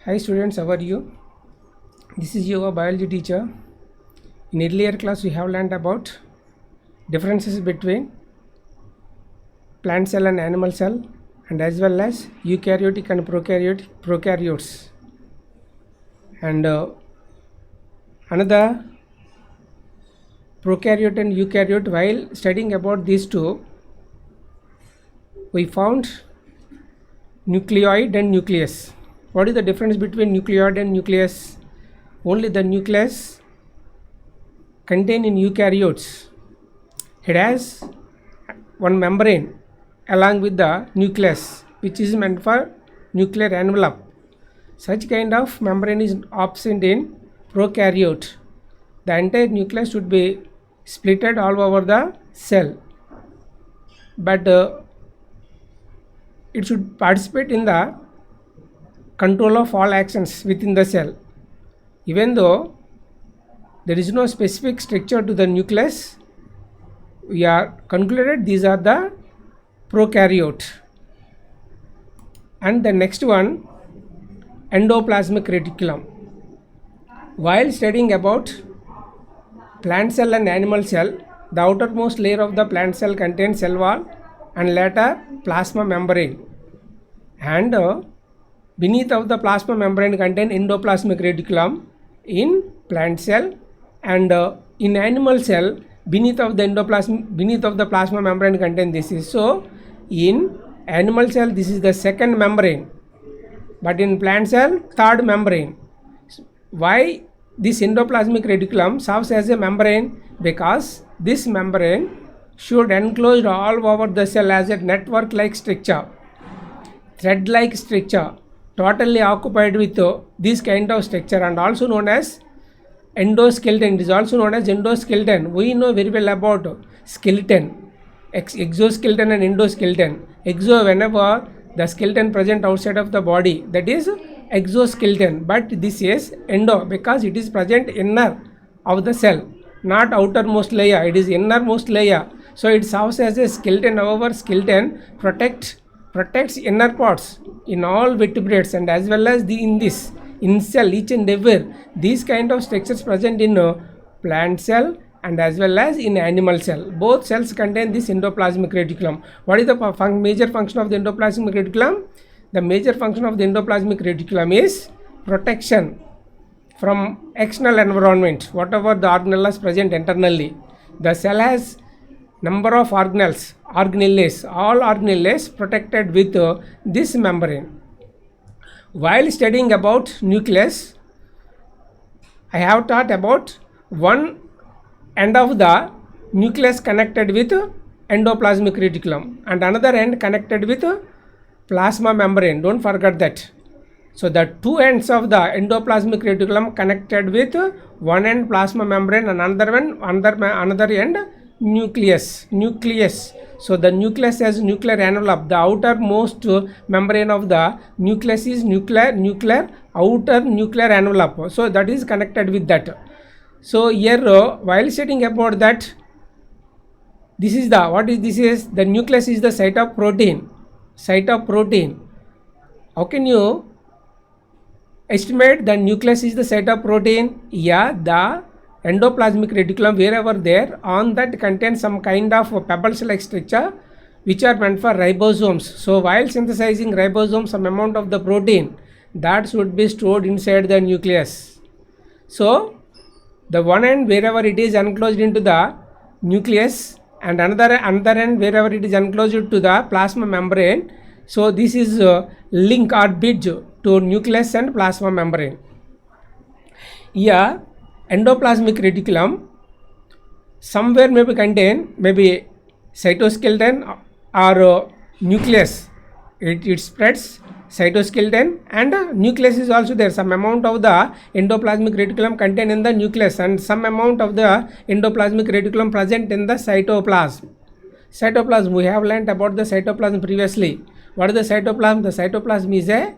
Hi students, how are you? This is your biology teacher. In earlier class we have learned about differences between plant cell and animal cell, and as well as eukaryotic and prokaryotes. And another prokaryote and eukaryote, while studying about these two, we found nucleoid and nucleus. What is the difference between nucleoid and nucleus? Only the nucleus contained in eukaryotes. It has one membrane along with the nucleus, which is meant for nuclear envelope. Such kind of membrane is absent in prokaryote. The entire nucleus should be splitted all over the cell, but it should participate in the control of all actions within the cell. Even though there is no specific structure to the nucleus, we are concluded these are the prokaryote. And the next one, endoplasmic reticulum. While studying about plant cell and animal cell, the outermost layer of the plant cell contains cell wall and later plasma membrane, and beneath of the plasma membrane contain endoplasmic reticulum in plant cell, and in animal cell beneath of the plasma membrane contain this is. So in animal cell this is the second membrane, but in plant cell third membrane. Why this endoplasmic reticulum serves as a membrane? Because this membrane should enclose all over the cell as a network like structure, thread like structure, totally occupied with this kind of structure, and also known as endoskeleton. It is also known as endoskeleton. We know very well about skeleton, exoskeleton and endoskeleton. Exo, whenever the skeleton present outside of the body, that is exoskeleton, but this is endo because it is present inner of the cell, not outermost layer, it is innermost layer. So it serves as a skeleton. However, skeleton protects inner parts in all vertebrates, and as well as in cell, each and every these kind of structures present in plant cell and as well as in animal cell. Both cells contain this endoplasmic reticulum. What is the major function of the endoplasmic reticulum? The major function of the endoplasmic reticulum is protection from external environment, whatever the organelles present internally. The cell has number of organelles, all organelles protected with this membrane. While studying about nucleus, I have taught about one end of the nucleus connected with endoplasmic reticulum and another end connected with plasma membrane. Don't forget that. So the two ends of the endoplasmic reticulum connected with one end plasma membrane and another end nucleus. So the nucleus has nuclear envelope. The outermost membrane of the nucleus is nuclear outer nuclear envelope. So that is connected with that. So here while studying about that, this is the the nucleus is the site of protein. How can you estimate the nucleus is the site of protein? Yeah, the endoplasmic reticulum, wherever there, on that contains some kind of pebbles like structure which are meant for ribosomes. So while synthesizing ribosomes, some amount of the protein that should be stored inside the nucleus. So the one end wherever it is enclosed into the nucleus and another end wherever it is enclosed to the plasma membrane. So this is link or bridge to nucleus and plasma membrane. Here endoplasmic reticulum somewhere may be contain maybe cytoskeleton or nucleus. It spreads cytoskeleton and nucleus is also there. Some amount of the endoplasmic reticulum contained in the nucleus and some amount of the endoplasmic reticulum present in the cytoplasm. We have learnt about the cytoplasm previously. What is the cytoplasm? The cytoplasm is a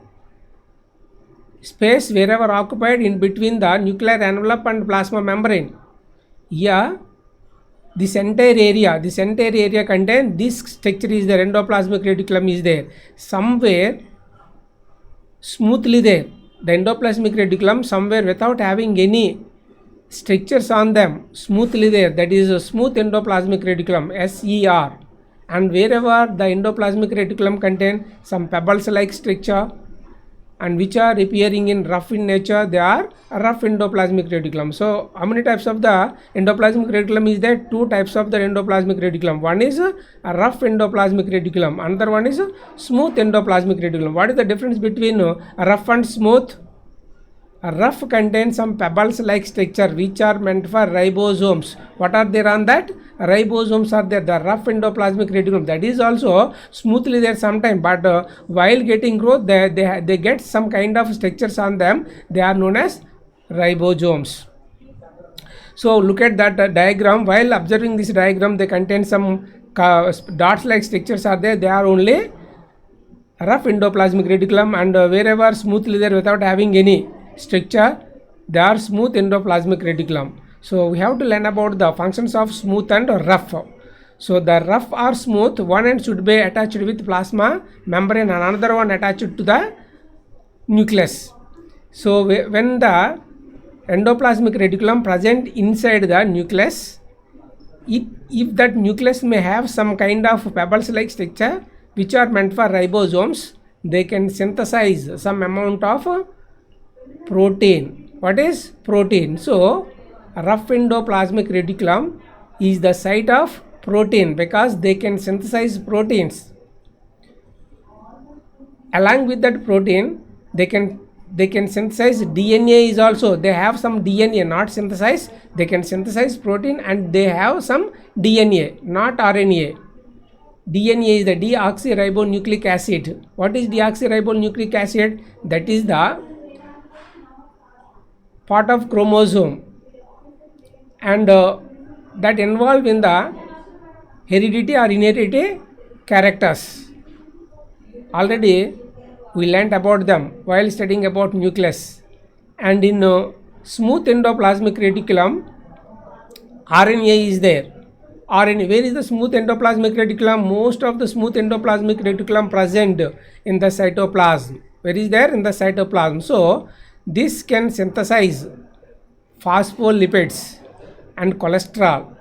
space wherever occupied in between the nuclear envelope and plasma membrane. Here this entire area contain this structure is there, endoplasmic reticulum is there, somewhere smoothly there, the endoplasmic reticulum somewhere without having any structures on them, smoothly there, that is a smooth endoplasmic reticulum, SER. And wherever the endoplasmic reticulum contain some pebbles like structure and which are appearing in rough in nature, they are rough endoplasmic reticulum. So how many types of the endoplasmic reticulum is there? Two types of the endoplasmic reticulum. One is a rough endoplasmic reticulum, another one is a smooth endoplasmic reticulum. What is the difference between rough and smooth? A rough contains some pebbles like structure which are meant for ribosomes. What are there on that? Ribosomes are there. The rough endoplasmic reticulum, that is also smoothly there sometime, but while getting growth they get some kind of structures on them. They are known as ribosomes. So look at that diagram. While observing this diagram, they contain some dots like structures are there. They are only rough endoplasmic reticulum, and wherever smoothly there without having any structure, they are smooth endoplasmic reticulum. So we have to learn about the functions of smooth and rough. So the rough or smooth, one end should be attached with plasma membrane and another one attached to the nucleus. So when the endoplasmic reticulum present inside the nucleus, if that nucleus may have some kind of pebbles like structure which are meant for ribosomes, they can synthesize some amount of protein. What is protein? So rough endoplasmic reticulum is the site of protein because they can synthesize proteins. Along with that protein, they can synthesize DNA is also. They have some DNA, not synthesize. They can synthesize protein and they have some DNA, not RNA. DNA is the deoxyribonucleic acid. What is deoxyribonucleic acid? That is the part of chromosome, and that involved in the heredity or inherited characters. Already we learnt about them while studying about nucleus. And in smooth endoplasmic reticulum, RNA is there. RNA, where is the smooth endoplasmic reticulum? Most of the smooth endoplasmic reticulum present in the cytoplasm. Where is there? In the cytoplasm. So this can synthesize phospholipids and cholesterol.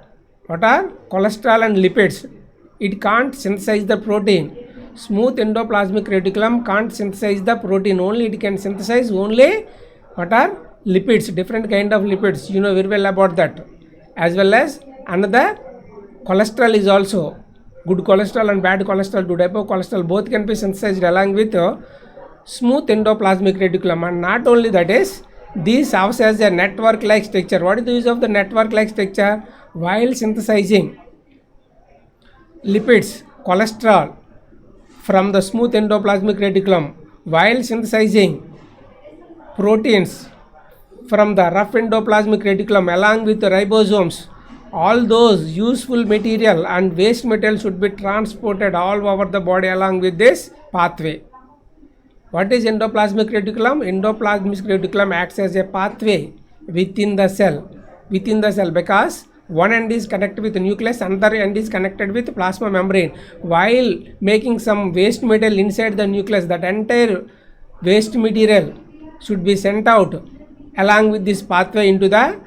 What are cholesterol and lipids? It can't synthesize the protein. Smooth endoplasmic reticulum can't synthesize the protein. Only it can synthesize only what are lipids, different kind of lipids. You know very well about that. As well as another cholesterol is also. Good cholesterol and bad cholesterol, good type of cholesterol, both can be synthesized along with smooth endoplasmic reticulum. And not only that is, this serves as a network like structure. What is the use of the network like structure? While synthesizing lipids, cholesterol from the smooth endoplasmic reticulum, while synthesizing proteins from the rough endoplasmic reticulum along with the ribosomes, all those useful material and waste material should be transported all over the body along with this pathway. What is endoplasmic reticulum? Endoplasmic reticulum acts as a pathway within the cell because one end is connected with the nucleus, another end is connected with plasma membrane. While making some waste material inside the nucleus, that entire waste material should be sent out along with this pathway into the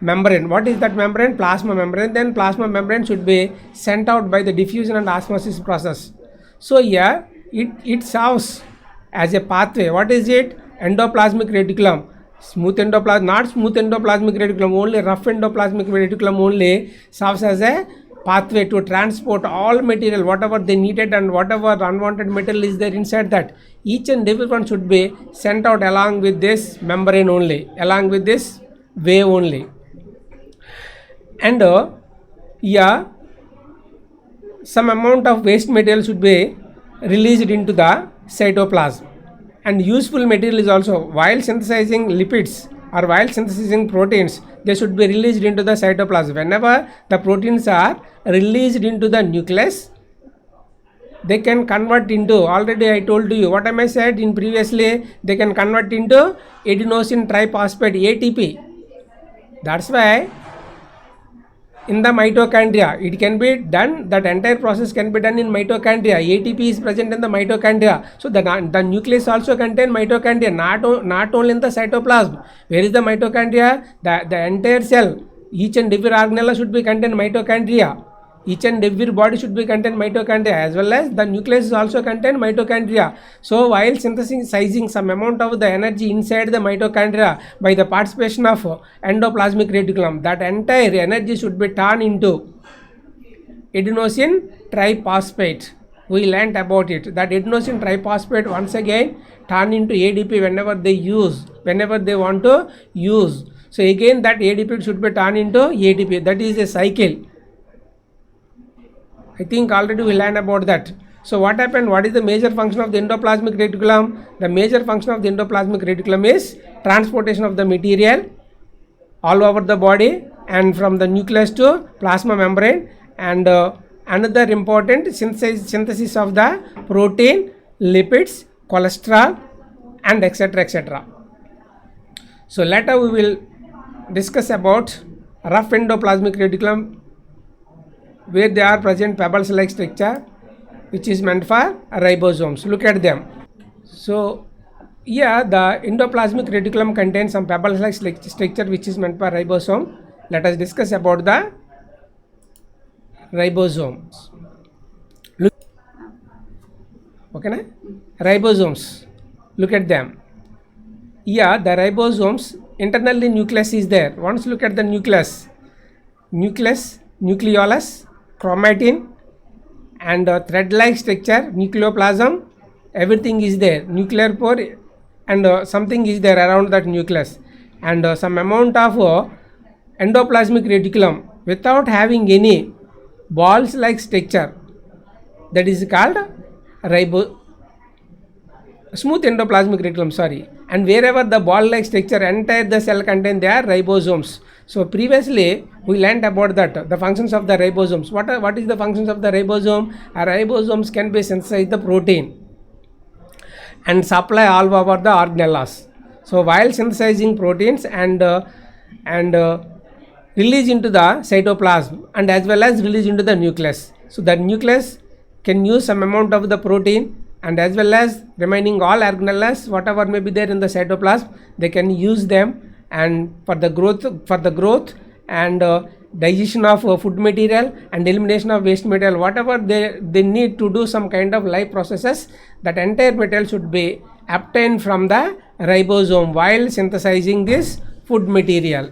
membrane. What is that membrane? Plasma membrane. Then plasma membrane should be sent out by the diffusion and osmosis process. So here it serves as a pathway. What is it? Endoplasmic reticulum. Smooth endoplasm, not smooth endoplasmic reticulum, only rough endoplasmic reticulum only serves as a pathway to transport all material, whatever they needed and whatever unwanted material is there inside that. Each and every one should be sent out along with this membrane only, along with this way only. And yeah, some amount of waste material should be released into the cytoplasm. And useful material is also, while synthesizing lipids or while synthesizing proteins, they should be released into the cytoplasm. Whenever the proteins are released into the nucleus, they can convert into, already I told you, what am I said in previously, they can convert into adenosine triphosphate, ATP. That's why in the mitochondria. It can be done, that entire process can be done in mitochondria. ATP is present in the mitochondria. So the nucleus also contain mitochondria, not only in the cytoplasm. Where is the mitochondria? The entire cell, each and every organelle should be contain mitochondria. Each and every body should be contain mitochondria, as well as the nucleus is also contain mitochondria. So while synthesizing some amount of the energy inside the mitochondria by the participation of endoplasmic reticulum, that entire energy should be turned into adenosine triphosphate. We learnt about it, that adenosine triphosphate once again turn into ADP whenever they want to use. So again that ADP should be turned into ATP. That is a cycle. I think already we learned about that. So what happened? What is the major function of the endoplasmic reticulum? The major function of the endoplasmic reticulum is transportation of the material all over the body and from the nucleus to plasma membrane, and another important synthesis of the protein, lipids, cholesterol, and etc. So later we will discuss about rough endoplasmic reticulum, where they are present pebbles like structure which is meant for ribosomes. Look at them. So here the endoplasmic reticulum contains some pebbles like structure which is meant for ribosome. Let us discuss about the ribosomes. Look, okay na? Ribosomes, look at them. Here the ribosomes, internally nucleus is there. Once look at the nucleus, nucleolus, chromatin, and thread-like structure, nucleoplasm, everything is there. Nuclear pore and something is there around that nucleus, and some amount of endoplasmic reticulum without having any balls-like structure. That is called smooth endoplasmic reticulum. And wherever the ball-like structure entire the cell contain, they are ribosomes. So previously we learnt about that, the functions of the ribosomes. What is the functions of the ribosome? Ribosomes can be synthesize the protein and supply all over the organelles. So while synthesizing proteins and release into the cytoplasm, and as well as release into the nucleus. So the nucleus can use some amount of the protein, and as well as remaining all organelles whatever may be there in the cytoplasm, they can use them and for the growth and digestion of food material and elimination of waste material, whatever they need to do some kind of life processes, that entire material should be obtained from the ribosome while synthesizing this food material.